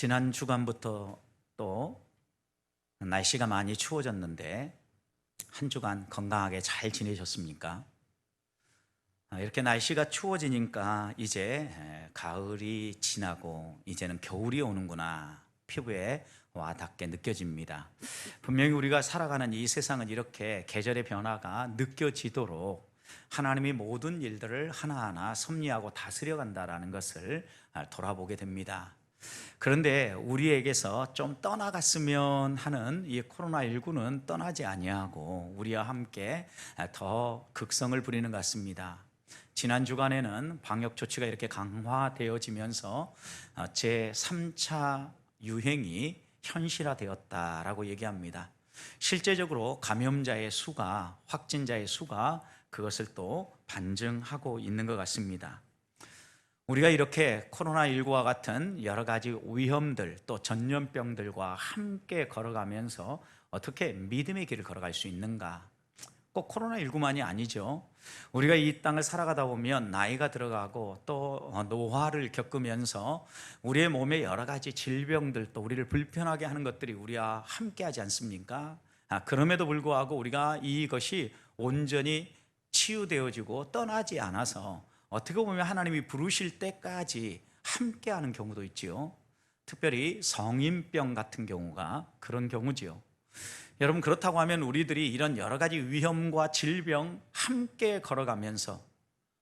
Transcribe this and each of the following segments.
지난 주간부터 또 날씨가 많이 추워졌는데 한 주간 건강하게 잘 지내셨습니까? 이렇게 날씨가 추워지니까 이제 가을이 지나고 이제는 겨울이 오는구나 피부에 와닿게 느껴집니다. 분명히 우리가 살아가는 이 세상은 이렇게 계절의 변화가 느껴지도록 하나님이 모든 일들을 하나하나 섭리하고 다스려 간다라는 것을 돌아보게 됩니다. 그런데 우리에게서 좀 떠나갔으면 하는 이 코로나19는 떠나지 아니하고 우리와 함께 더 극성을 부리는 것 같습니다. 지난 주간에는 방역 조치가 이렇게 강화되어지면서 제3차 유행이 현실화되었다라고 얘기합니다. 실제적으로 감염자의 수가, 확진자의 수가 그것을 또 반증하고 있는 것 같습니다. 우리가 이렇게 코로나19와 같은 여러 가지 위험들 또 전염병들과 함께 걸어가면서 어떻게 믿음의 길을 걸어갈 수 있는가? 꼭 코로나19만이 아니죠. 우리가 이 땅을 살아가다 보면 나이가 들어가고 또 노화를 겪으면서 우리의 몸에 여러 가지 질병들 또 우리를 불편하게 하는 것들이 우리와 함께하지 않습니까? 그럼에도 불구하고 우리가 이것이 온전히 치유되어지고 떠나지 않아서 어떻게 보면 하나님이 부르실 때까지 함께하는 경우도 있지요. 특별히 성인병 같은 경우가 그런 경우지요. 여러분, 그렇다고 하면 우리들이 이런 여러 가지 위험과 질병 함께 걸어가면서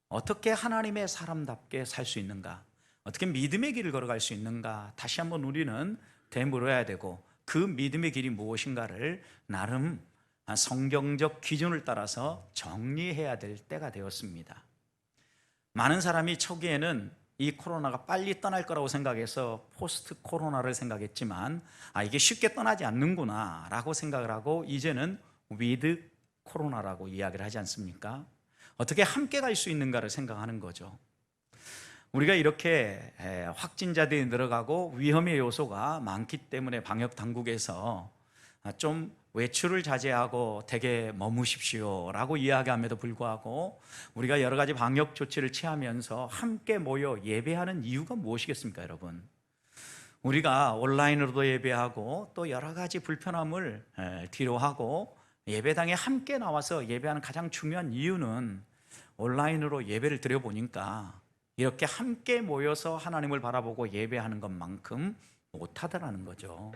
어떻게 하나님의 사람답게 살 수 있는가, 어떻게 믿음의 길을 걸어갈 수 있는가, 다시 한번 우리는 되물어야 되고 그 믿음의 길이 무엇인가를 나름 성경적 기준을 따라서 정리해야 될 때가 되었습니다. 많은 사람이 초기에는 이 코로나가 빨리 떠날 거라고 생각해서 포스트 코로나를 생각했지만 이게 쉽게 떠나지 않는구나 라고 생각을 하고 이제는 위드 코로나라고 이야기를 하지 않습니까? 어떻게 함께 갈 수 있는가를 생각하는 거죠. 우리가 이렇게 확진자들이 늘어가고 위험의 요소가 많기 때문에 방역 당국에서 좀 외출을 자제하고 댁에 머무십시오 라고 이야기함에도 불구하고 우리가 여러 가지 방역 조치를 취하면서 함께 모여 예배하는 이유가 무엇이겠습니까, 여러분? 우리가 온라인으로도 예배하고 또 여러 가지 불편함을 뒤로하고 예배당에 함께 나와서 예배하는 가장 중요한 이유는 온라인으로 예배를 드려보니까 이렇게 함께 모여서 하나님을 바라보고 예배하는 것만큼 못하더라는 거죠.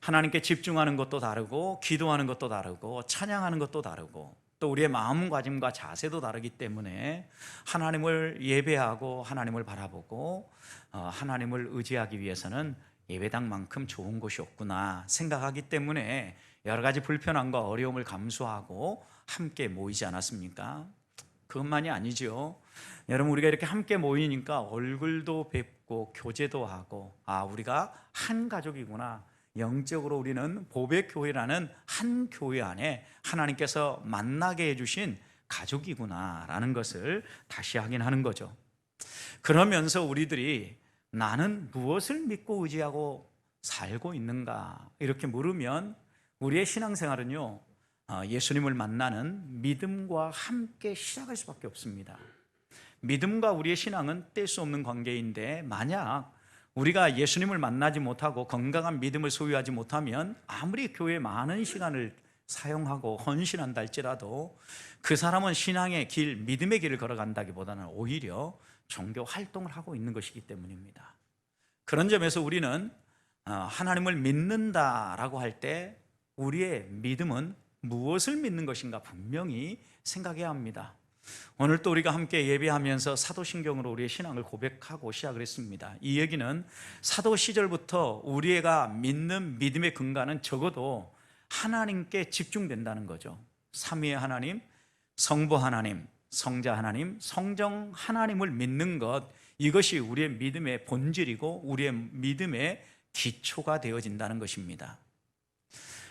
하나님께 집중하는 것도 다르고 기도하는 것도 다르고 찬양하는 것도 다르고 또 우리의 마음가짐과 자세도 다르기 때문에 하나님을 예배하고 하나님을 바라보고 하나님을 의지하기 위해서는 예배당만큼 좋은 곳이 없구나 생각하기 때문에 여러 가지 불편함과 어려움을 감수하고 함께 모이지 않았습니까? 그것만이 아니죠. 여러분, 우리가 이렇게 함께 모이니까 얼굴도 뵙고 교제도 하고 우리가 한 가족이구나, 영적으로 우리는 보배교회라는 한 교회 안에 하나님께서 만나게 해주신 가족이구나 라는 것을 다시 확인하는 거죠. 그러면서 우리들이 나는 무엇을 믿고 의지하고 살고 있는가 이렇게 물으면 우리의 신앙생활은요, 예수님을 만나는 믿음과 함께 시작할 수밖에 없습니다. 믿음과 우리의 신앙은 뗄 수 없는 관계인데 만약 우리가 예수님을 만나지 못하고 건강한 믿음을 소유하지 못하면 아무리 교회에 많은 시간을 사용하고 헌신한다 할지라도 그 사람은 신앙의 길, 믿음의 길을 걸어간다기보다는 오히려 종교 활동을 하고 있는 것이기 때문입니다. 그런 점에서 우리는 하나님을 믿는다라고 할 때 우리의 믿음은 무엇을 믿는 것인가 분명히 생각해야 합니다. 오늘 또 우리가 함께 예배하면서 사도신경으로 우리의 신앙을 고백하고 시작을 했습니다. 이 얘기는 사도 시절부터 우리가 믿는 믿음의 근간은 적어도 하나님께 집중된다는 거죠. 삼위의 하나님, 성부 하나님, 성자 하나님, 성령 하나님을 믿는 것, 이것이 우리의 믿음의 본질이고 우리의 믿음의 기초가 되어진다는 것입니다.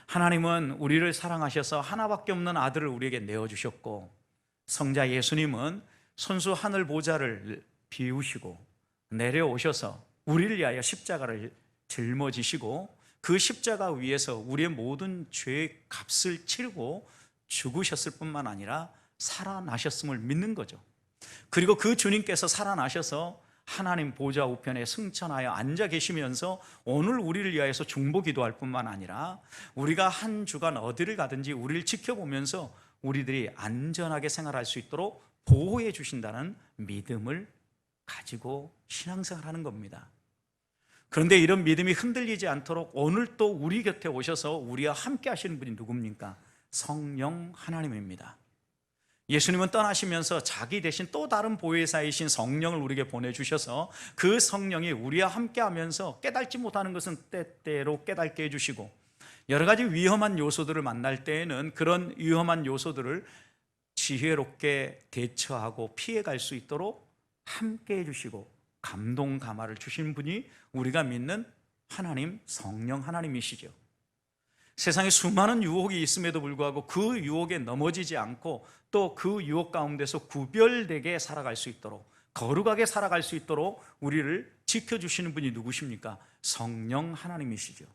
하나님은 우리를 사랑하셔서 하나밖에 없는 아들을 우리에게 내어주셨고 성자 예수님은 손수 하늘 보좌를 비우시고 내려오셔서 우리를 위하여 십자가를 짊어지시고 그 십자가 위에서 우리의 모든 죄의 값을 치르고 죽으셨을 뿐만 아니라 살아나셨음을 믿는 거죠. 그리고 그 주님께서 살아나셔서 하나님 보좌 우편에 승천하여 앉아 계시면서 오늘 우리를 위하여서 중보 기도할 뿐만 아니라 우리가 한 주간 어디를 가든지 우리를 지켜보면서 우리들이 안전하게 생활할 수 있도록 보호해 주신다는 믿음을 가지고 신앙생활하는 겁니다. 그런데 이런 믿음이 흔들리지 않도록 오늘 또 우리 곁에 오셔서 우리와 함께 하시는 분이 누굽니까? 성령 하나님입니다. 예수님은 떠나시면서 자기 대신 또 다른 보혜사이신 성령을 우리에게 보내주셔서 그 성령이 우리와 함께 하면서 깨닫지 못하는 것은 때때로 깨닫게 해주시고, 여러 가지 위험한 요소들을 만날 때에는 그런 위험한 요소들을 지혜롭게 대처하고 피해갈 수 있도록 함께 해주시고 감동 감화를 주신 분이 우리가 믿는 하나님, 성령 하나님이시죠. 세상에 수많은 유혹이 있음에도 불구하고 그 유혹에 넘어지지 않고 또 그 유혹 가운데서 구별되게 살아갈 수 있도록, 거룩하게 살아갈 수 있도록 우리를 지켜주시는 분이 누구십니까? 성령 하나님이시죠.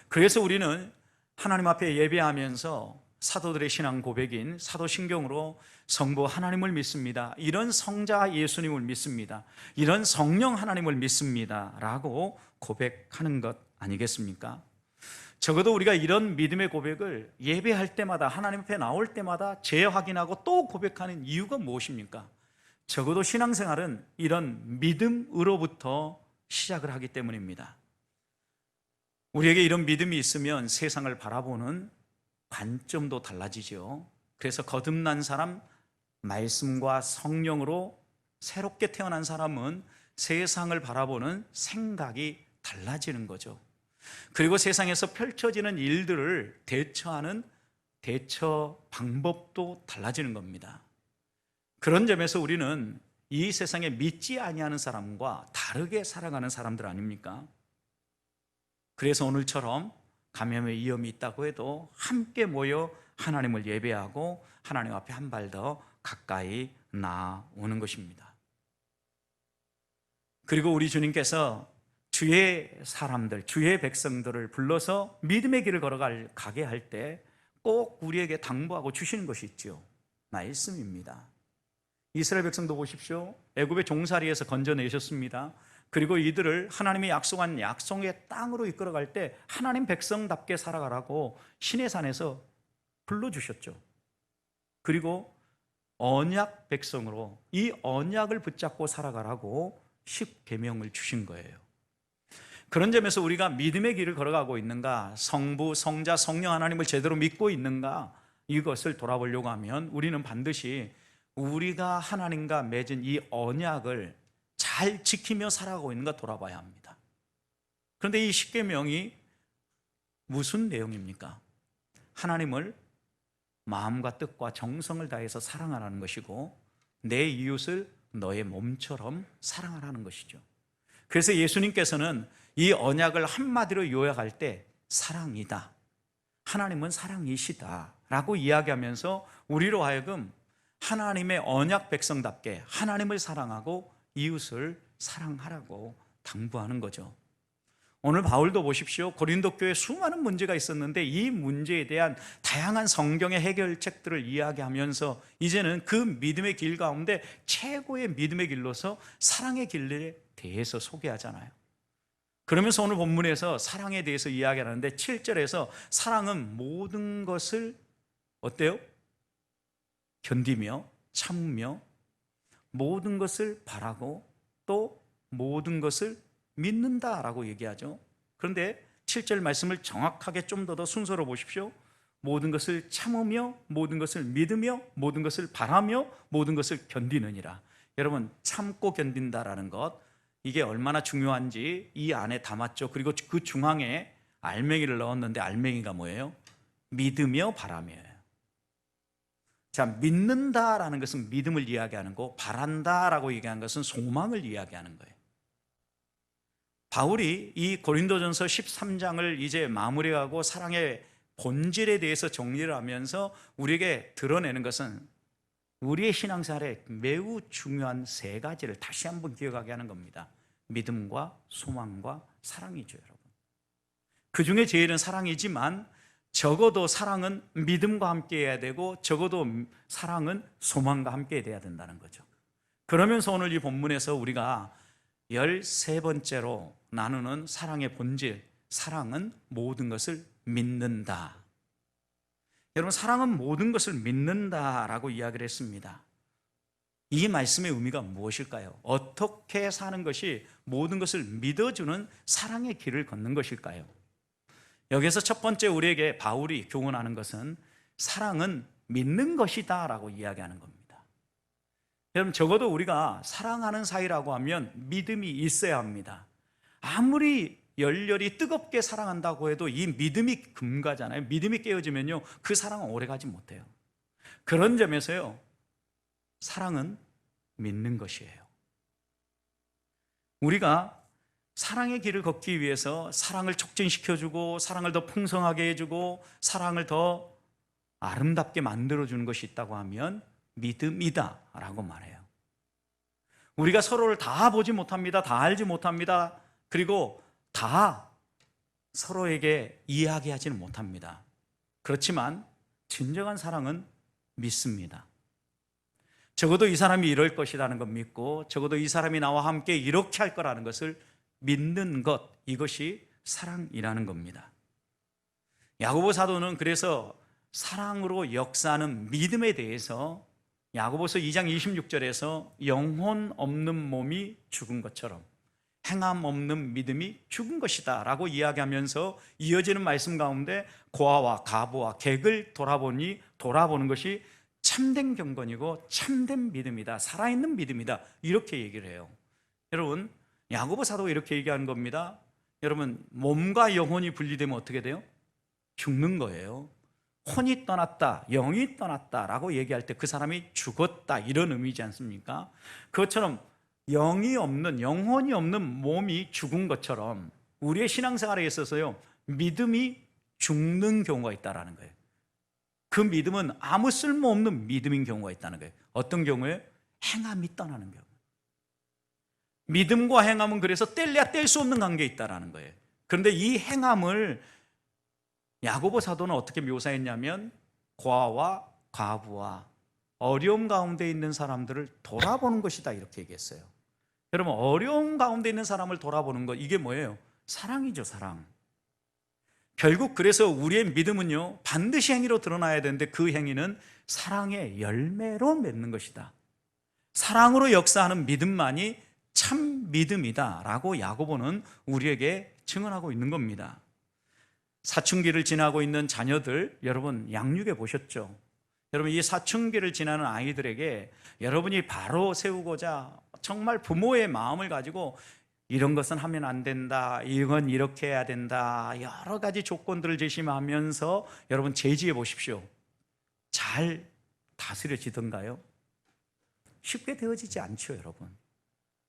그래서 우리는 하나님 앞에 예배하면서 사도들의 신앙 고백인 사도신경으로 성부 하나님을 믿습니다, 이런 성자 예수님을 믿습니다, 이런 성령 하나님을 믿습니다 라고 고백하는 것 아니겠습니까? 적어도 우리가 이런 믿음의 고백을 예배할 때마다, 하나님 앞에 나올 때마다 재확인하고 또 고백하는 이유가 무엇입니까? 적어도 신앙생활은 이런 믿음으로부터 시작을 하기 때문입니다. 우리에게 이런 믿음이 있으면 세상을 바라보는 관점도 달라지죠. 그래서 거듭난 사람, 말씀과 성령으로 새롭게 태어난 사람은 세상을 바라보는 생각이 달라지는 거죠. 그리고 세상에서 펼쳐지는 일들을 대처하는 대처 방법도 달라지는 겁니다. 그런 점에서 우리는 이 세상에 믿지 아니하는 사람과 다르게 살아가는 사람들 아닙니까? 그래서 오늘처럼 감염의 위험이 있다고 해도 함께 모여 하나님을 예배하고 하나님 앞에 한 발 더 가까이 나오는 것입니다. 그리고 우리 주님께서 주의 사람들, 주의 백성들을 불러서 믿음의 길을 가게 할 때 꼭 우리에게 당부하고 주시는 것이 있죠. 말씀입니다. 이스라엘 백성도 보십시오. 애굽의 종살이에서 건져내셨습니다. 그리고 이들을 하나님이 약속한 약속의 땅으로 이끌어갈 때 하나님 백성답게 살아가라고 시내산에서 불러주셨죠. 그리고 언약 백성으로 이 언약을 붙잡고 살아가라고 10계명을 주신 거예요. 그런 점에서 우리가 믿음의 길을 걸어가고 있는가, 성부, 성자, 성령 하나님을 제대로 믿고 있는가, 이것을 돌아보려고 하면 우리는 반드시 우리가 하나님과 맺은 이 언약을 잘 지키며 살아가고 있는가 돌아봐야 합니다. 그런데 이 10계명이 무슨 내용입니까? 하나님을 마음과 뜻과 정성을 다해서 사랑하라는 것이고 내 이웃을 너의 몸처럼 사랑하라는 것이죠. 그래서 예수님께서는 이 언약을 한마디로 요약할 때 사랑이다, 하나님은 사랑이시다 라고 이야기하면서 우리로 하여금 하나님의 언약 백성답게 하나님을 사랑하고 이웃을 사랑하라고 당부하는 거죠. 오늘 바울도 보십시오. 고린도 교회에 수많은 문제가 있었는데 이 문제에 대한 다양한 성경의 해결책들을 이야기하면서 이제는 그 믿음의 길 가운데 최고의 믿음의 길로서 사랑의 길에 대해서 소개하잖아요. 그러면서 오늘 본문에서 사랑에 대해서 이야기하는데 7절에서 사랑은 모든 것을 어때요? 견디며 참으며 모든 것을 바라고 또 모든 것을 믿는다라고 얘기하죠. 그런데 7절 말씀을 정확하게 좀 더 순서로 보십시오. 모든 것을 참으며 모든 것을 믿으며 모든 것을 바라며 모든 것을 견디느니라. 여러분, 참고 견딘다라는 것, 이게 얼마나 중요한지 이 안에 담았죠. 그리고 그 중앙에 알맹이를 넣었는데 알맹이가 뭐예요? 믿으며 바라며예요. 자, 믿는다라는 것은 믿음을 이야기하는 거고 바란다라고 얘기하는 것은 소망을 이야기하는 거예요. 바울이 이 고린도전서 13장을 이제 마무리하고 사랑의 본질에 대해서 정리를 하면서 우리에게 드러내는 것은 우리의 신앙생활에 매우 중요한 세 가지를 다시 한번 기억하게 하는 겁니다. 믿음과 소망과 사랑이죠, 여러분. 그 중에 제일은 사랑이지만 적어도 사랑은 믿음과 함께 해야 되고 적어도 사랑은 소망과 함께 돼야 된다는 거죠. 그러면서 오늘 이 본문에서 우리가 13번째로 나누는 사랑의 본질, 사랑은 모든 것을 믿는다. 여러분, 사랑은 모든 것을 믿는다라고 이야기를 했습니다. 이 말씀의 의미가 무엇일까요? 어떻게 사는 것이 모든 것을 믿어주는 사랑의 길을 걷는 것일까요? 여기서 첫 번째 우리에게 바울이 교훈하는 것은 사랑은 믿는 것이다 라고 이야기하는 겁니다. 여러분, 적어도 우리가 사랑하는 사이라고 하면 믿음이 있어야 합니다. 아무리 열렬히 뜨겁게 사랑한다고 해도 이 믿음이 금가잖아요. 믿음이 깨어지면요, 그 사랑은 오래가지 못해요. 그런 점에서요, 사랑은 믿는 것이에요. 우리가 사랑의 길을 걷기 위해서 사랑을 촉진시켜주고 사랑을 더 풍성하게 해주고 사랑을 더 아름답게 만들어주는 것이 있다고 하면 믿음이다 라고 말해요. 우리가 서로를 다 보지 못합니다. 다 알지 못합니다. 그리고 다 서로에게 이야기하지는 못합니다. 그렇지만 진정한 사랑은 믿습니다. 적어도 이 사람이 이럴 것이라는 걸 믿고 적어도 이 사람이 나와 함께 이렇게 할 거라는 것을 믿는 것, 이것이 사랑이라는 겁니다. 야고보 사도는 그래서 사랑으로 역사하는 믿음에 대해서 야고보서 2장 26절에서 영혼 없는 몸이 죽은 것처럼 행함 없는 믿음이 죽은 것이다 라고 이야기하면서 이어지는 말씀 가운데 고아와 가부와 객을 돌아보는 것이 참된 경건이고 참된 믿음이다, 살아있는 믿음이다, 이렇게 얘기를 해요. 여러분, 야고보 사도가 이렇게 얘기하는 겁니다. 여러분, 몸과 영혼이 분리되면 어떻게 돼요? 죽는 거예요. 혼이 떠났다, 영이 떠났다 라고 얘기할 때 그 사람이 죽었다, 이런 의미지 않습니까? 그것처럼 영이 없는, 영혼이 없는 몸이 죽은 것처럼 우리의 신앙생활에 있어서요, 믿음이 죽는 경우가 있다는 거예요. 그 믿음은 아무 쓸모없는 믿음인 경우가 있다는 거예요. 어떤 경우에? 행함이 떠나는 경우. 믿음과 행함은 그래서 뗄래야 뗄 수 없는 관계에 있다는 거예요. 그런데 이 행함을 야고보 사도는 어떻게 묘사했냐면 고아와 과부와 어려움 가운데 있는 사람들을 돌아보는 것이다, 이렇게 얘기했어요. 여러분, 어려움 가운데 있는 사람을 돌아보는 것, 이게 뭐예요? 사랑이죠, 사랑. 결국 그래서 우리의 믿음은요, 반드시 행위로 드러나야 되는데 그 행위는 사랑의 열매로 맺는 것이다. 사랑으로 역사하는 믿음만이 참 믿음이다 라고 야고보는 우리에게 증언하고 있는 겁니다. 사춘기를 지나고 있는 자녀들, 여러분 양육해 보셨죠? 여러분, 이 사춘기를 지나는 아이들에게 여러분이 바로 세우고자 정말 부모의 마음을 가지고 이런 것은 하면 안 된다, 이건 이렇게 해야 된다, 여러 가지 조건들을 제시하면서 여러분 제지해 보십시오. 잘 다스려지던가요? 쉽게 되어지지 않죠, 여러분.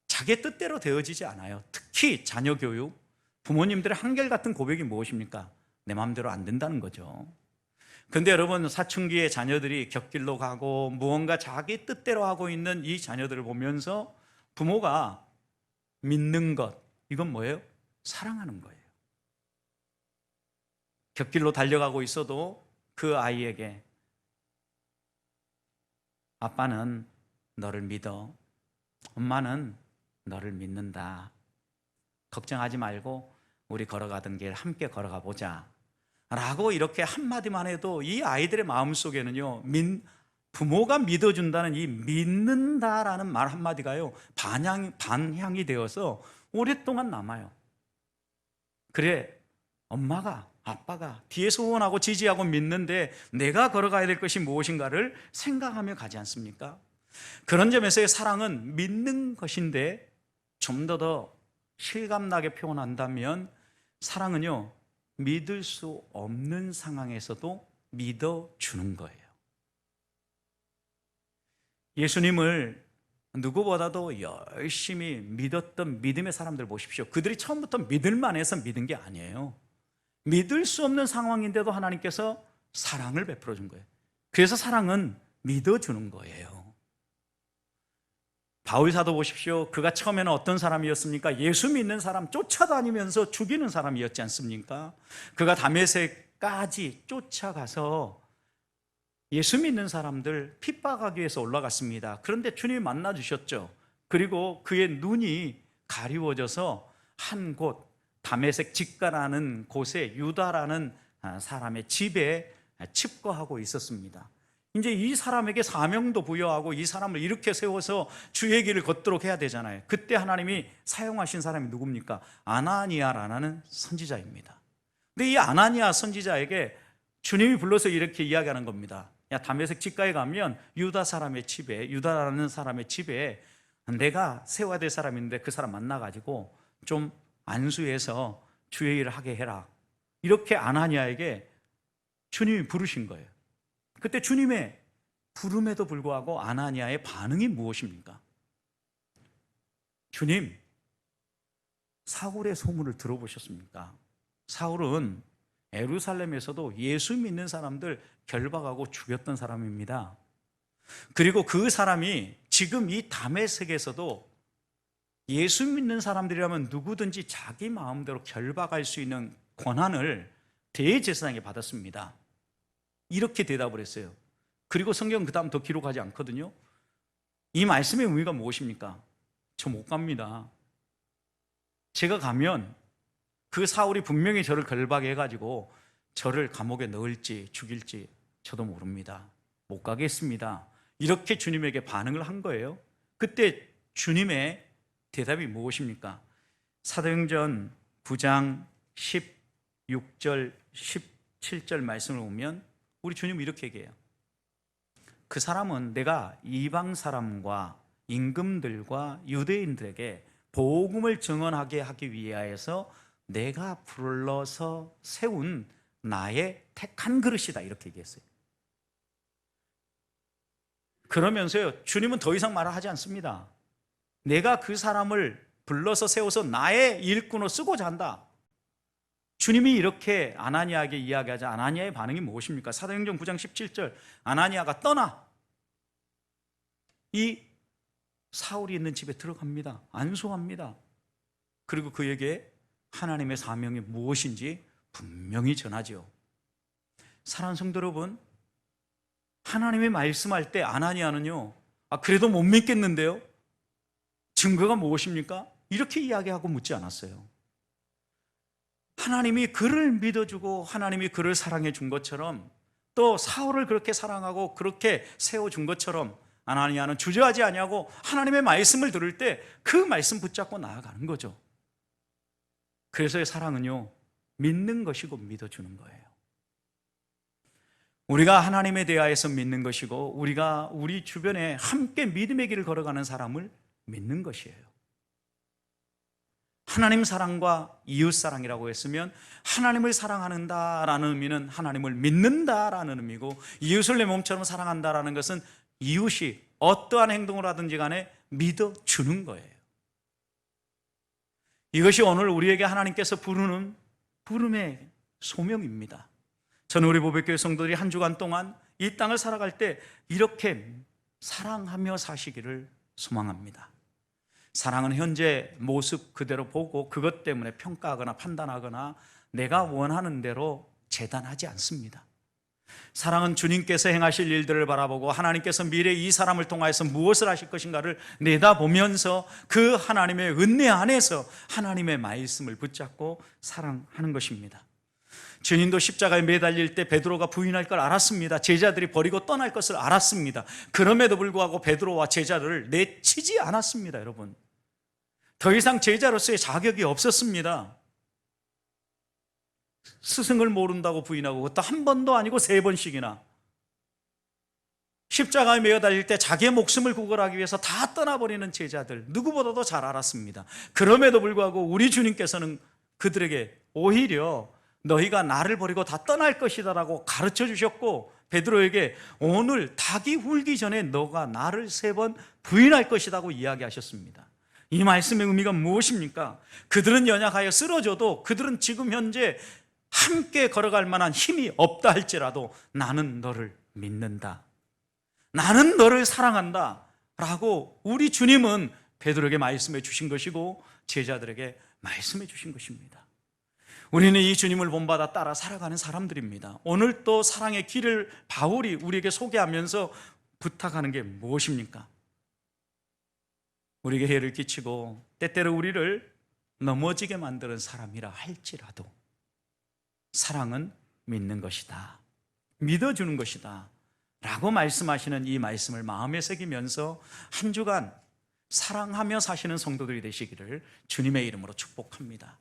자기 뜻대로 되어지지 않아요. 특히 자녀 교육, 부모님들의 한결같은 고백이 무엇입니까? 내 마음대로 안 된다는 거죠. 근데 여러분, 사춘기의 자녀들이 곁길로 가고 무언가 자기 뜻대로 하고 있는 이 자녀들을 보면서 부모가 믿는 것, 이건 뭐예요? 사랑하는 거예요. 곁길로 달려가고 있어도 그 아이에게 아빠는 너를 믿어, 엄마는 너를 믿는다, 걱정하지 말고 우리 걸어가던 길 함께 걸어가 보자 라고 이렇게 한마디만 해도 이 아이들의 마음속에는요, 부모가 믿어준다는 이 믿는다라는 말 한마디가요, 반향이 되어서 오랫동안 남아요. 그래, 엄마가, 아빠가 뒤에서 후원하고 지지하고 믿는데 내가 걸어가야 될 것이 무엇인가를 생각하며 가지 않습니까? 그런 점에서의 사랑은 믿는 것인데, 좀 더 실감나게 표현한다면 사랑은요, 믿을 수 없는 상황에서도 믿어주는 거예요. 예수님을 누구보다도 열심히 믿었던 믿음의 사람들 보십시오. 그들이 처음부터 믿을만 해서 믿은 게 아니에요. 믿을 수 없는 상황인데도 하나님께서 사랑을 베풀어 준 거예요. 그래서 사랑은 믿어주는 거예요. 바울 사도 보십시오. 그가 처음에는 어떤 사람이었습니까? 예수 믿는 사람 쫓아다니면서 죽이는 사람이었지 않습니까? 그가 다메섹까지 쫓아가서 예수 믿는 사람들 핍박하기 위해서 올라갔습니다. 그런데 주님이 만나 주셨죠. 그리고 그의 눈이 가리워져서 한 곳 다메섹 직가라는 곳에 유다라는 사람의 집에 칩거하고 있었습니다. 이제 이 사람에게 사명도 부여하고 이 사람을 이렇게 세워서 주의 길을 걷도록 해야 되잖아요. 그때 하나님이 사용하신 사람이 누굽니까? 아나니아라는 선지자입니다. 근데 이 아나니아 선지자에게 주님이 불러서 이렇게 이야기하는 겁니다. 야, 다메섹 직가에 가면 유다라는 사람의 집에 내가 세워야 될 사람이 있는데 그 사람 만나가지고 좀 안수해서 주의 일을 하게 해라. 이렇게 아나니아에게 주님이 부르신 거예요. 그때 주님의 부름에도 불구하고 아나니아의 반응이 무엇입니까? 주님, 사울의 소문을 들어보셨습니까? 사울은 예루살렘에서도 예수 믿는 사람들 결박하고 죽였던 사람입니다. 그리고 그 사람이 지금 이 다메섹에서도 예수 믿는 사람들이라면 누구든지 자기 마음대로 결박할 수 있는 권한을 대제사장에게 받았습니다. 이렇게 대답을 했어요. 그리고 성경 그 다음 더 기록하지 않거든요. 이 말씀의 의미가 무엇입니까? 저 못 갑니다. 제가 가면 그 사울이 분명히 저를 결박해가지고 저를 감옥에 넣을지 죽일지 저도 모릅니다. 못 가겠습니다. 이렇게 주님에게 반응을 한 거예요. 그때 주님의 대답이 무엇입니까? 사도행전 9장 16절 17절 말씀을 보면 우리 주님은 이렇게 얘기해요. 그 사람은 내가 이방 사람과 임금들과 유대인들에게 복음을 증언하게 하기 위하여서 내가 불러서 세운 나의 택한 그릇이다, 이렇게 얘기했어요. 그러면서요, 주님은 더 이상 말을 하지 않습니다. 내가 그 사람을 불러서 세워서 나의 일꾼으로 쓰고자 한다. 주님이 이렇게 아나니아에게 이야기하자 아나니아의 반응이 무엇입니까? 사도행전 9장 17절 아나니아가 떠나 이 사울이 있는 집에 들어갑니다. 안수합니다. 그리고 그에게 하나님의 사명이 무엇인지 분명히 전하죠. 사랑하는 성도 여러분, 하나님의 말씀할 때 아나니아는요, 그래도 못 믿겠는데요? 증거가 무엇입니까? 이렇게 이야기하고 묻지 않았어요. 하나님이 그를 믿어주고 하나님이 그를 사랑해 준 것처럼 또 사울을 그렇게 사랑하고 그렇게 세워준 것처럼 아나니아는 주저하지 아니하고 하나님의 말씀을 들을 때 그 말씀 붙잡고 나아가는 거죠. 그래서의 사랑은요, 믿는 것이고 믿어주는 거예요. 우리가 하나님에 대하여서 믿는 것이고 우리가 우리 주변에 함께 믿음의 길을 걸어가는 사람을 믿는 것이에요. 하나님 사랑과 이웃 사랑이라고 했으면 하나님을 사랑한다라는 의미는 하나님을 믿는다라는 의미고, 이웃을 내 몸처럼 사랑한다라는 것은 이웃이 어떠한 행동을 하든지 간에 믿어주는 거예요. 이것이 오늘 우리에게 하나님께서 부르는 부름의 소명입니다. 저는 우리 보배교회 성도들이 한 주간 동안 이 땅을 살아갈 때 이렇게 사랑하며 사시기를 소망합니다. 사랑은 현재 모습 그대로 보고 그것 때문에 평가하거나 판단하거나 내가 원하는 대로 재단하지 않습니다. 사랑은 주님께서 행하실 일들을 바라보고 하나님께서 미래에 이 사람을 통하여서 무엇을 하실 것인가를 내다보면서 그 하나님의 은혜 안에서 하나님의 말씀을 붙잡고 사랑하는 것입니다. 주님도 십자가에 매달릴 때 베드로가 부인할 걸 알았습니다. 제자들이 버리고 떠날 것을 알았습니다. 그럼에도 불구하고 베드로와 제자들을 내치지 않았습니다. 여러분, 더 이상 제자로서의 자격이 없었습니다. 스승을 모른다고 부인하고, 그것도 한 번도 아니고 3번씩이나 십자가에 매달릴 때 자기의 목숨을 구걸하기 위해서 다 떠나버리는 제자들, 누구보다도 잘 알았습니다. 그럼에도 불구하고 우리 주님께서는 그들에게 오히려 너희가 나를 버리고 다 떠날 것이다 라고 가르쳐 주셨고, 베드로에게 오늘 닭이 울기 전에 너가 나를 3번 부인할 것이라고 이야기하셨습니다. 이 말씀의 의미가 무엇입니까? 그들은 연약하여 쓰러져도 그들은 지금 현재 함께 걸어갈 만한 힘이 없다 할지라도 나는 너를 믿는다, 나는 너를 사랑한다 라고 우리 주님은 베드로에게 말씀해 주신 것이고 제자들에게 말씀해 주신 것입니다. 우리는 이 주님을 본받아 따라 살아가는 사람들입니다. 오늘 또 사랑의 길을 바울이 우리에게 소개하면서 부탁하는 게 무엇입니까? 우리에게 해를 끼치고 때때로 우리를 넘어지게 만드는 사람이라 할지라도 사랑은 믿는 것이다, 믿어주는 것이다 라고 말씀하시는 이 말씀을 마음에 새기면서 한 주간 사랑하며 사시는 성도들이 되시기를 주님의 이름으로 축복합니다.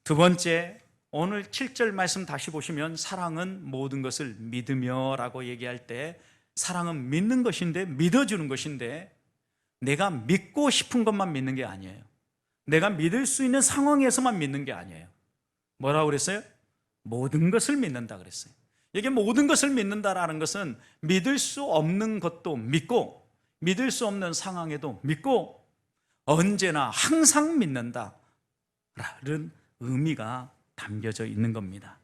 두 번째, 오늘 7절 말씀 다시 보시면 사랑은 모든 것을 믿으며 라고 얘기할 때 사랑은 믿는 것인데, 믿어주는 것인데, 내가 믿고 싶은 것만 믿는 게 아니에요. 내가 믿을 수 있는 상황에서만 믿는 게 아니에요. 뭐라고 그랬어요? 모든 것을 믿는다 그랬어요. 이게 모든 것을 믿는다라는 것은 믿을 수 없는 것도 믿고, 믿을 수 없는 상황에도 믿고, 언제나 항상 믿는다라는 의미가 담겨져 있는 겁니다.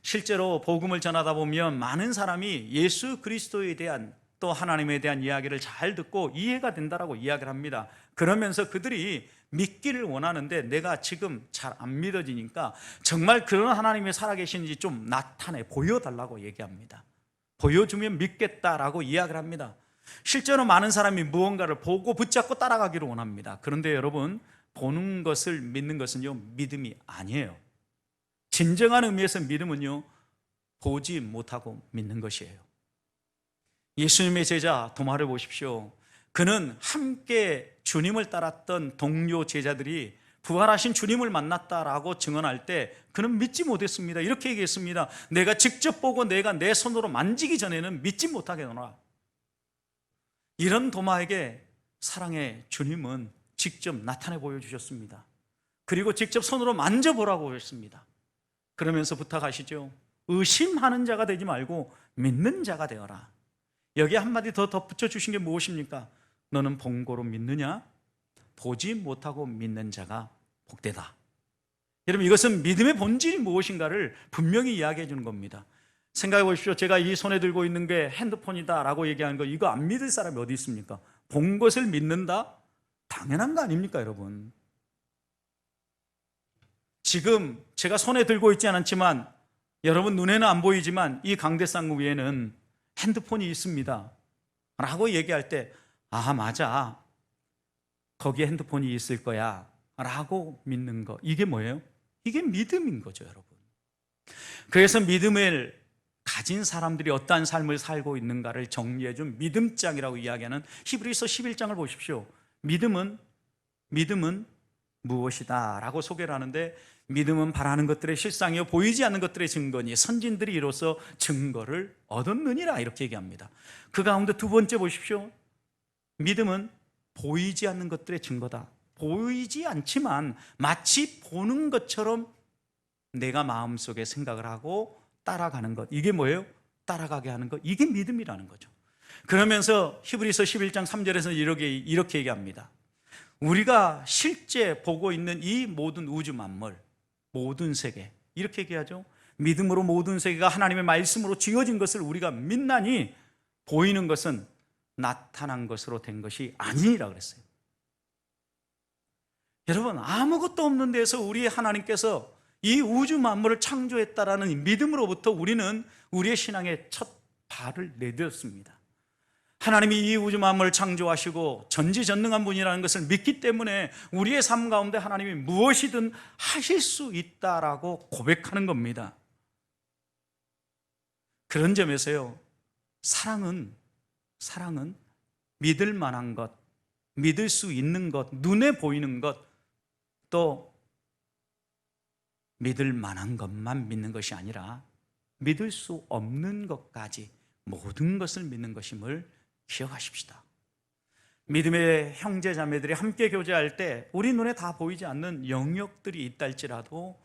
실제로 복음을 전하다 보면 많은 사람이 예수 그리스도에 대한, 또 하나님에 대한 이야기를 잘 듣고 이해가 된다라고 이야기를 합니다. 그러면서 그들이 믿기를 원하는데 내가 지금 잘 안 믿어지니까 정말 그런 하나님이 살아계신지 좀 나타내 보여달라고 얘기합니다. 보여주면 믿겠다라고 이야기를 합니다. 실제로 많은 사람이 무언가를 보고 붙잡고 따라가기를 원합니다. 그런데 여러분, 보는 것을 믿는 것은요, 믿음이 아니에요. 진정한 의미에서 믿음은요, 보지 못하고 믿는 것이에요. 예수님의 제자 도마를 보십시오. 그는 함께 주님을 따랐던 동료 제자들이 부활하신 주님을 만났다라고 증언할 때 그는 믿지 못했습니다. 이렇게 얘기했습니다. 내가 직접 보고 내가 내 손으로 만지기 전에는 믿지 못하겠노라. 이런 도마에게 사랑의 주님은 직접 나타내 보여주셨습니다. 그리고 직접 손으로 만져보라고 했습니다. 그러면서 부탁하시죠. 의심하는 자가 되지 말고 믿는 자가 되어라. 여기에 한마디 더 덧붙여 주신 게 무엇입니까? 너는 본고로 믿느냐? 보지 못하고 믿는 자가 복되다. 여러분, 이것은 믿음의 본질이 무엇인가를 분명히 이야기해 주는 겁니다. 생각해 보십시오. 제가 이 손에 들고 있는 게 핸드폰이다 라고 얘기하는 거, 이거 안 믿을 사람이 어디 있습니까? 본 것을 믿는다? 당연한 거 아닙니까, 여러분? 지금 제가 손에 들고 있지 않지만, 여러분 눈에는 안 보이지만 이 강대상 위에는 핸드폰이 있습니다 라고 얘기할 때, 아, 맞아, 거기에 핸드폰이 있을 거야 라고 믿는 거, 이게 뭐예요? 이게 믿음인 거죠, 여러분. 그래서 믿음을 가진 사람들이 어떠한 삶을 살고 있는가를 정리해준 믿음장이라고 이야기하는 히브리서 11장을 보십시오. 믿음은 무엇이다 라고 소개를 하는데, 믿음은 바라는 것들의 실상이요 보이지 않는 것들의 증거니 선진들이 이로써 증거를 얻었느니라, 이렇게 얘기합니다. 그 가운데 두 번째 보십시오. 믿음은 보이지 않는 것들의 증거다. 보이지 않지만 마치 보는 것처럼 내가 마음속에 생각을 하고 따라가는 것, 이게 뭐예요? 따라가게 하는 것, 이게 믿음이라는 거죠. 그러면서 히브리서 11장 3절에서 이렇게 얘기합니다. 우리가 실제 보고 있는 이 모든 우주 만물, 모든 세계, 이렇게 얘기하죠. 믿음으로 모든 세계가 하나님의 말씀으로 지어진 것을 우리가 믿나니 보이는 것은 나타난 것으로 된 것이 아니니라 그랬어요. 여러분, 아무것도 없는 데서 우리 하나님께서 이 우주 만물을 창조했다라는 믿음으로부터 우리는 우리의 신앙의 첫 발을 내딛었습니다. 하나님이 이 우주 만물을 창조하시고 전지전능한 분이라는 것을 믿기 때문에 우리의 삶 가운데 하나님이 무엇이든 하실 수 있다라고 고백하는 겁니다. 그런 점에서요, 사랑은 믿을 만한 것, 믿을 수 있는 것, 눈에 보이는 것, 또 믿을 만한 것만 믿는 것이 아니라 믿을 수 없는 것까지 모든 것을 믿는 것임을 기억하십시다. 믿음의 형제 자매들이 함께 교제할 때 우리 눈에 다 보이지 않는 영역들이 있다 할지라도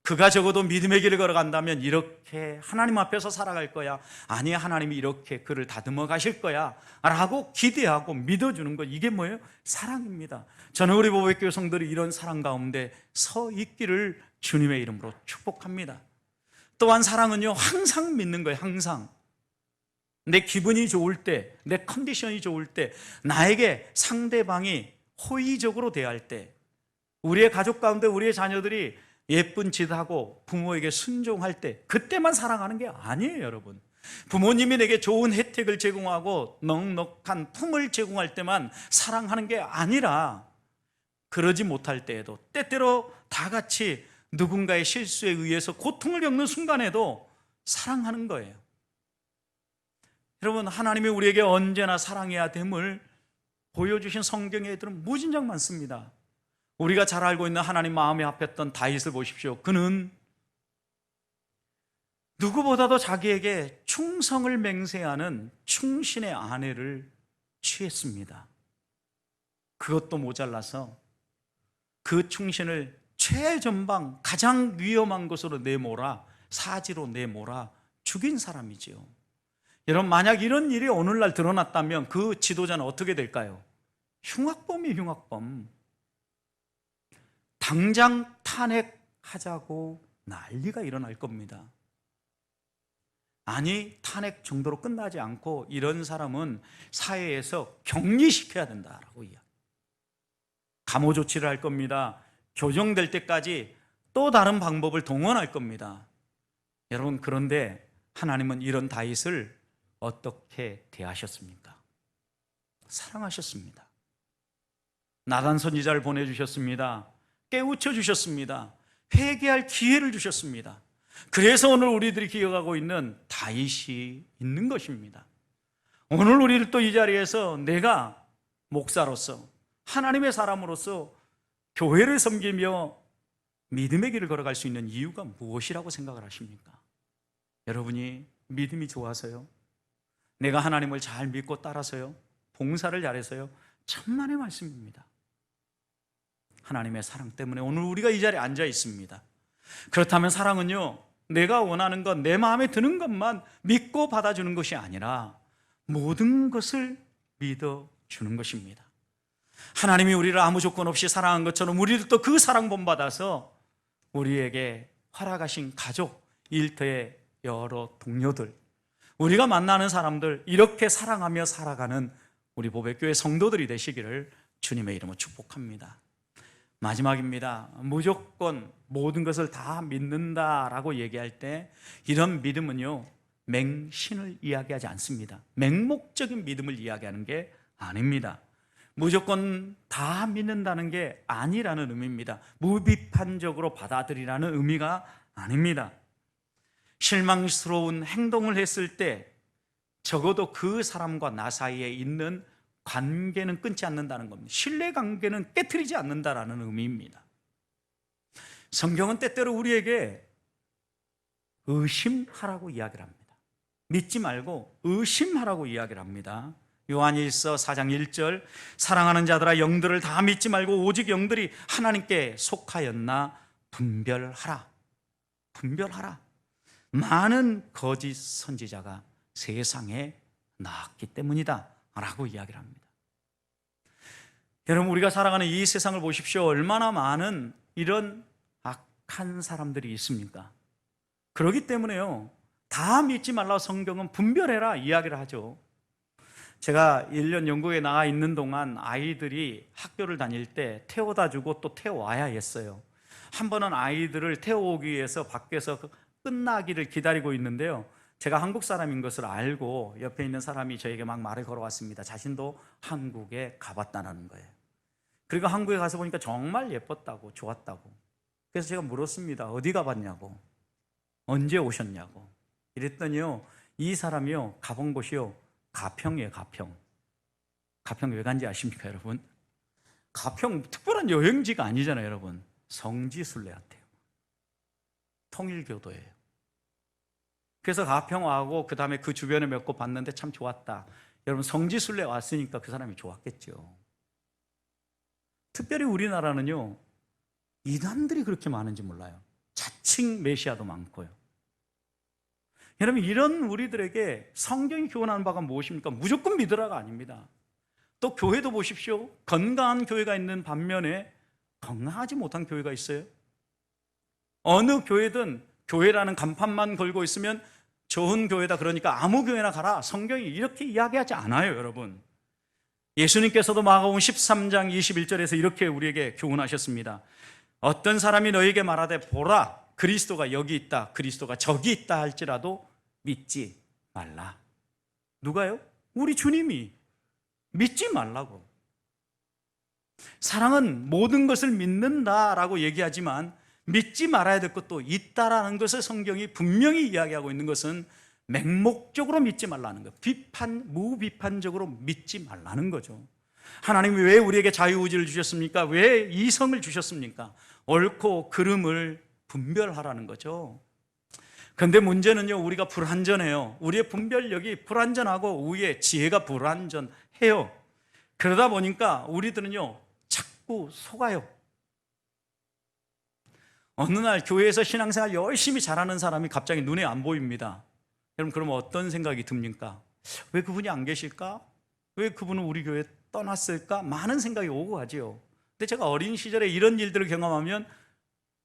그가 적어도 믿음의 길을 걸어간다면 이렇게 하나님 앞에서 살아갈 거야, 아니 하나님이 이렇게 그를 다듬어 가실 거야 라고 기대하고 믿어주는 것, 이게 뭐예요? 사랑입니다. 저는 우리 보배교회 성도들이 이런 사랑 가운데 서 있기를 주님의 이름으로 축복합니다. 또한 사랑은요, 항상 믿는 거예요. 항상 내 기분이 좋을 때, 내 컨디션이 좋을 때, 나에게 상대방이 호의적으로 대할 때, 우리의 가족 가운데 우리의 자녀들이 예쁜 짓 하고 부모에게 순종할 때, 그때만 사랑하는 게 아니에요, 여러분. 부모님이 내게 좋은 혜택을 제공하고 넉넉한 품을 제공할 때만 사랑하는 게 아니라 그러지 못할 때에도 때때로 다 같이 누군가의 실수에 의해서 고통을 겪는 순간에도 사랑하는 거예요. 여러분, 하나님이 우리에게 언제나 사랑해야 됨을 보여주신 성경의 애들은 무진장 많습니다. 우리가 잘 알고 있는 하나님 마음에 합했던 다윗을 보십시오. 그는 누구보다도 자기에게 충성을 맹세하는 충신의 아내를 취했습니다. 그것도 모자라서 그 충신을 최전방 가장 위험한 곳으로 내몰아, 사지로 내몰아 죽인 사람이지요. 여러분, 만약 이런 일이 오늘날 드러났다면 그 지도자는 어떻게 될까요? 흉악범이에요, 흉악범. 당장 탄핵하자고 난리가 일어날 겁니다. 아니, 탄핵 정도로 끝나지 않고 이런 사람은 사회에서 격리시켜야 된다라고 이야기. 감호 조치를 할 겁니다. 교정될 때까지 또 다른 방법을 동원할 겁니다. 여러분, 그런데 하나님은 이런 다윗을 어떻게 대하셨습니까? 사랑하셨습니다. 나단 선지자를 보내주셨습니다. 깨우쳐 주셨습니다. 회개할 기회를 주셨습니다. 그래서 오늘 우리들이 기억하고 있는 다윗이 있는 것입니다. 오늘 우리를 또 이 자리에서 내가 목사로서, 하나님의 사람으로서 교회를 섬기며 믿음의 길을 걸어갈 수 있는 이유가 무엇이라고 생각을 하십니까? 여러분이 믿음이 좋아서요? 내가 하나님을 잘 믿고 따라서요? 봉사를 잘해서요? 천만의 말씀입니다. 하나님의 사랑 때문에 오늘 우리가 이 자리에 앉아 있습니다. 그렇다면 사랑은요, 내가 원하는 것, 내 마음에 드는 것만 믿고 받아주는 것이 아니라 모든 것을 믿어주는 것입니다. 하나님이 우리를 아무 조건 없이 사랑한 것처럼 우리를 또 그 사랑 본받아서 우리에게 허락하신 가족, 일터의 여러 동료들, 우리가 만나는 사람들, 이렇게 사랑하며 살아가는 우리 보배교회 성도들이 되시기를 주님의 이름으로 축복합니다. 마지막입니다. 무조건 모든 것을 다 믿는다라고 얘기할 때 이런 믿음은요, 맹신을 이야기하지 않습니다. 맹목적인 믿음을 이야기하는 게 아닙니다. 무조건 다 믿는다는 게 아니라는 의미입니다. 무비판적으로 받아들이라는 의미가 아닙니다. 실망스러운 행동을 했을 때 적어도 그 사람과 나 사이에 있는 관계는 끊지 않는다는 겁니다. 신뢰 관계는 깨트리지 않는다라는 의미입니다. 성경은 때때로 우리에게 의심하라고 이야기를 합니다. 믿지 말고 의심하라고 이야기를 합니다. 요한일서 4장 1절, 사랑하는 자들아 영들을 다 믿지 말고 오직 영들이 하나님께 속하였나 분별하라. 분별하라. 많은 거짓 선지자가 세상에 나왔기 때문이다 라고 이야기를 합니다. 여러분, 우리가 살아가는 이 세상을 보십시오. 얼마나 많은 이런 악한 사람들이 있습니까? 그렇기 때문에요, 다 믿지 말라고 성경은 분별해라 이야기를 하죠. 제가 1년 영국에 나가 있는 동안 아이들이 학교를 다닐 때 태워다 주고 또 태워와야 했어요. 한 번은 아이들을 태워오기 위해서 밖에서 끝나기를 기다리고 있는데요, 제가 한국 사람인 것을 알고 옆에 있는 사람이 저에게 막 말을 걸어왔습니다. 자신도 한국에 가봤다는 거예요. 그리고 한국에 가서 보니까 정말 예뻤다고, 좋았다고. 그래서 제가 물었습니다. 어디 가봤냐고, 언제 오셨냐고. 이랬더니요, 이 사람이요, 가본 곳이요, 가평이에요. 가평. 가평 왜 간지 아십니까, 여러분? 가평 특별한 여행지가 아니잖아요, 여러분. 성지순례 같아요. 통일교도예요. 그래서 가평 와고 그 다음에 그 주변에 몇 곳 봤는데 참 좋았다. 여러분, 성지순례 왔으니까 그 사람이 좋았겠죠. 특별히 우리나라는요, 이단들이 그렇게 많은지 몰라요. 자칭 메시아도 많고요. 여러분, 이런 우리들에게 성경이 교훈하는 바가 무엇입니까? 무조건 믿으라가 아닙니다. 또 교회도 보십시오. 건강한 교회가 있는 반면에 건강하지 못한 교회가 있어요. 어느 교회든 교회라는 간판만 걸고 있으면 좋은 교회다, 그러니까 아무 교회나 가라, 성경이 이렇게 이야기하지 않아요. 여러분, 예수님께서도 마가복음 13장 21절에서 이렇게 우리에게 교훈하셨습니다. 어떤 사람이 너에게 말하되 보라, 그리스도가 여기 있다, 그리스도가 저기 있다 할지라도 믿지 말라. 누가요? 우리 주님이. 믿지 말라고. 사랑은 모든 것을 믿는다라고 얘기하지만 믿지 말아야 될 것도 있다라는 것을 성경이 분명히 이야기하고 있는 것은 맹목적으로 믿지 말라는 것, 무비판적으로 믿지 말라는 거죠. 하나님이 왜 우리에게 자유의지를 주셨습니까? 왜 이성을 주셨습니까? 옳고 그름을 분별하라는 거죠. 그런데 문제는요, 우리가 불완전해요. 우리의 분별력이 불완전하고 우리의 지혜가 불완전해요. 그러다 보니까 우리들은요 자꾸 속아요. 어느 날 교회에서 신앙생활 열심히 잘하는 사람이 갑자기 눈에 안 보입니다. 여러분, 그러면 어떤 생각이 듭니까? 왜 그분이 안 계실까? 왜 그분은 우리 교회에 떠났을까? 많은 생각이 오고 가지요. 근데 제가 어린 시절에 이런 일들을 경험하면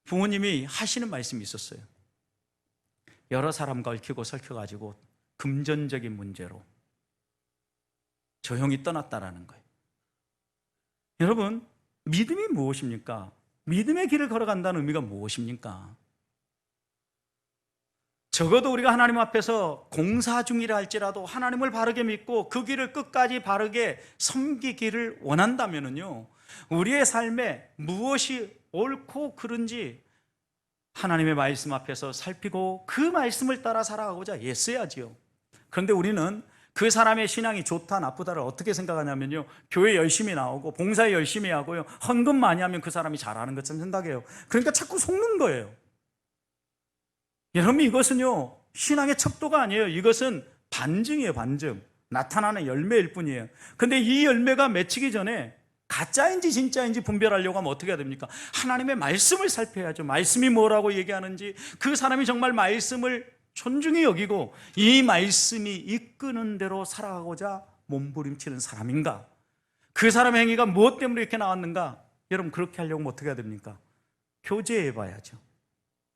부모님이 하시는 말씀이 있었어요. 여러 사람과 얽히고 설켜가지고 금전적인 문제로 조용히 떠났다라는 거예요. 여러분, 믿음이 무엇입니까? 믿음의 길을 걸어간다는 의미가 무엇입니까? 적어도 우리가 하나님 앞에서 공사 중이라 할지라도 하나님을 바르게 믿고 그 길을 끝까지 바르게 섬기기를 원한다면요, 우리의 삶에 무엇이 옳고 그른지 하나님의 말씀 앞에서 살피고 그 말씀을 따라 살아가고자 애써야지요. 그런데 우리는 그 사람의 신앙이 좋다 나쁘다를 어떻게 생각하냐면요, 교회 열심히 나오고 봉사에 열심히 하고요, 헌금 많이 하면 그 사람이 잘하는 것처럼 생각해요. 그러니까 자꾸 속는 거예요. 여러분, 이것은요 신앙의 척도가 아니에요. 이것은 반증이에요. 반증. 나타나는 열매일 뿐이에요. 근데 이 열매가 맺히기 전에 가짜인지 진짜인지 분별하려고 하면 어떻게 해야 됩니까? 하나님의 말씀을 살펴야죠. 말씀이 뭐라고 얘기하는지, 그 사람이 정말 말씀을 존중히 여기고 이 말씀이 이끄는 대로 살아가고자 몸부림치는 사람인가? 그 사람의 행위가 무엇 때문에 이렇게 나왔는가? 여러분, 그렇게 하려고 하면 어떻게 해야 됩니까? 교제해 봐야죠.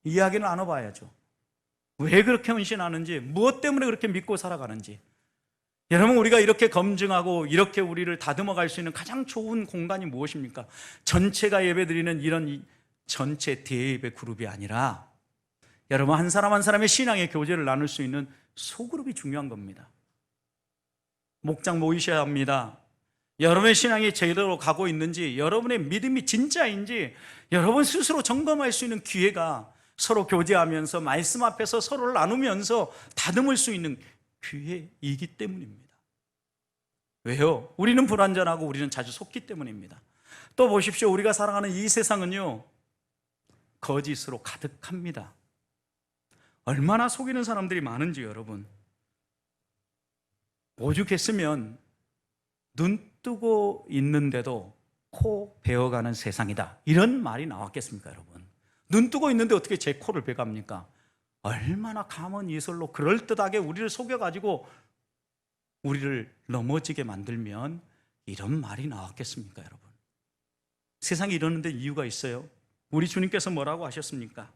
이야기를 나눠봐야죠. 왜 그렇게 헌신하는지, 무엇 때문에 그렇게 믿고 살아가는지. 여러분, 우리가 이렇게 검증하고 이렇게 우리를 다듬어 갈 수 있는 가장 좋은 공간이 무엇입니까? 전체가 예배드리는 이런 전체 대예배 그룹이 아니라 여러분, 한 사람 한 사람의 신앙의 교제를 나눌 수 있는 소그룹이 중요한 겁니다. 목장 모이셔야 합니다. 여러분의 신앙이 제대로 가고 있는지, 여러분의 믿음이 진짜인지 여러분 스스로 점검할 수 있는 기회가, 서로 교제하면서 말씀 앞에서 서로를 나누면서 다듬을 수 있는 기회이기 때문입니다. 왜요? 우리는 불완전하고 우리는 자주 속기 때문입니다. 또 보십시오. 우리가 살아가는 이 세상은요 거짓으로 가득합니다. 얼마나 속이는 사람들이 많은지 여러분, 오죽했으면 눈 뜨고 있는데도 코 베어가는 세상이다, 이런 말이 나왔겠습니까? 여러분, 눈 뜨고 있는데 어떻게 제 코를 베갑니까? 얼마나 감언 이설로 그럴듯하게 우리를 속여가지고 우리를 넘어지게 만들면 이런 말이 나왔겠습니까? 여러분, 세상이 이러는데 이유가 있어요. 우리 주님께서 뭐라고 하셨습니까?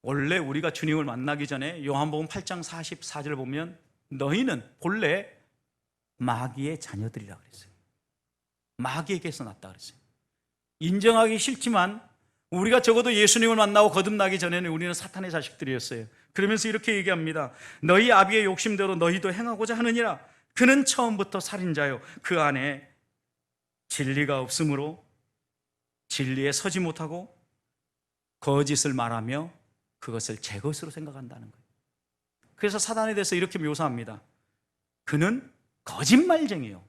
원래 우리가 주님을 만나기 전에 요한복음 8장 44절을 보면 너희는 본래 마귀의 자녀들이라고 그랬어요. 마귀에게서 났다 그랬어요. 인정하기 싫지만 우리가 적어도 예수님을 만나고 거듭나기 전에는 우리는 사탄의 자식들이었어요. 그러면서 이렇게 얘기합니다. 너희 아비의 욕심대로 너희도 행하고자 하느니라. 그는 처음부터 살인자요, 그 안에 진리가 없으므로 진리에 서지 못하고 거짓을 말하며 그것을 제 것으로 생각한다는 거예요. 그래서 사단에 대해서 이렇게 묘사합니다. 그는 거짓말쟁이요,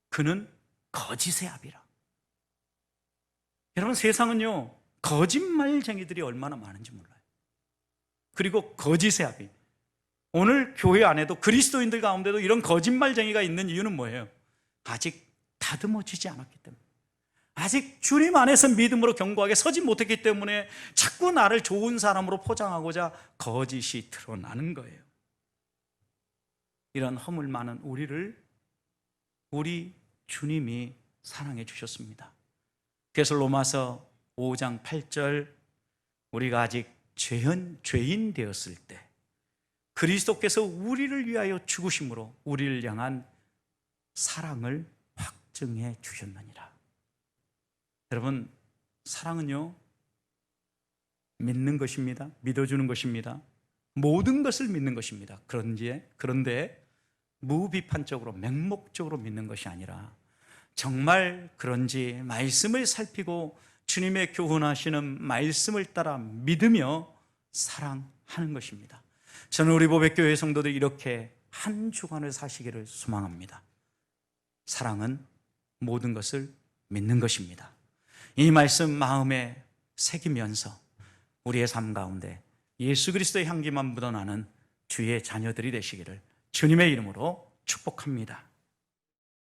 그는 거짓의 아비라. 여러분, 세상은요 거짓말쟁이들이 얼마나 많은지 몰라요. 그리고 거짓의 아비. 오늘 교회 안에도 그리스도인들 가운데도 이런 거짓말쟁이가 있는 이유는 뭐예요? 아직 다듬어지지 않았기 때문에, 아직 주님 안에서 믿음으로 견고하게 서지 못했기 때문에 자꾸 나를 좋은 사람으로 포장하고자 거짓이 드러나는 거예요. 이런 허물 많은 우리를 우리 주님이 사랑해 주셨습니다. 그래서 로마서 5장 8절, 우리가 아직 죄인 되었을 때 그리스도께서 우리를 위하여 죽으심으로 우리를 향한 사랑을 확증해 주셨느니라. 여러분, 사랑은요 믿는 것입니다. 믿어주는 것입니다. 모든 것을 믿는 것입니다. 그런데 무비판적으로 맹목적으로 믿는 것이 아니라 정말 그런지 말씀을 살피고 주님의 교훈하시는 말씀을 따라 믿으며 사랑하는 것입니다. 저는 우리 보배교회 성도들 이렇게 한 주간을 사시기를 소망합니다. 사랑은 모든 것을 믿는 것입니다. 이 말씀 마음에 새기면서 우리의 삶 가운데 예수 그리스도의 향기만 묻어나는 주의 자녀들이 되시기를 주님의 이름으로 축복합니다.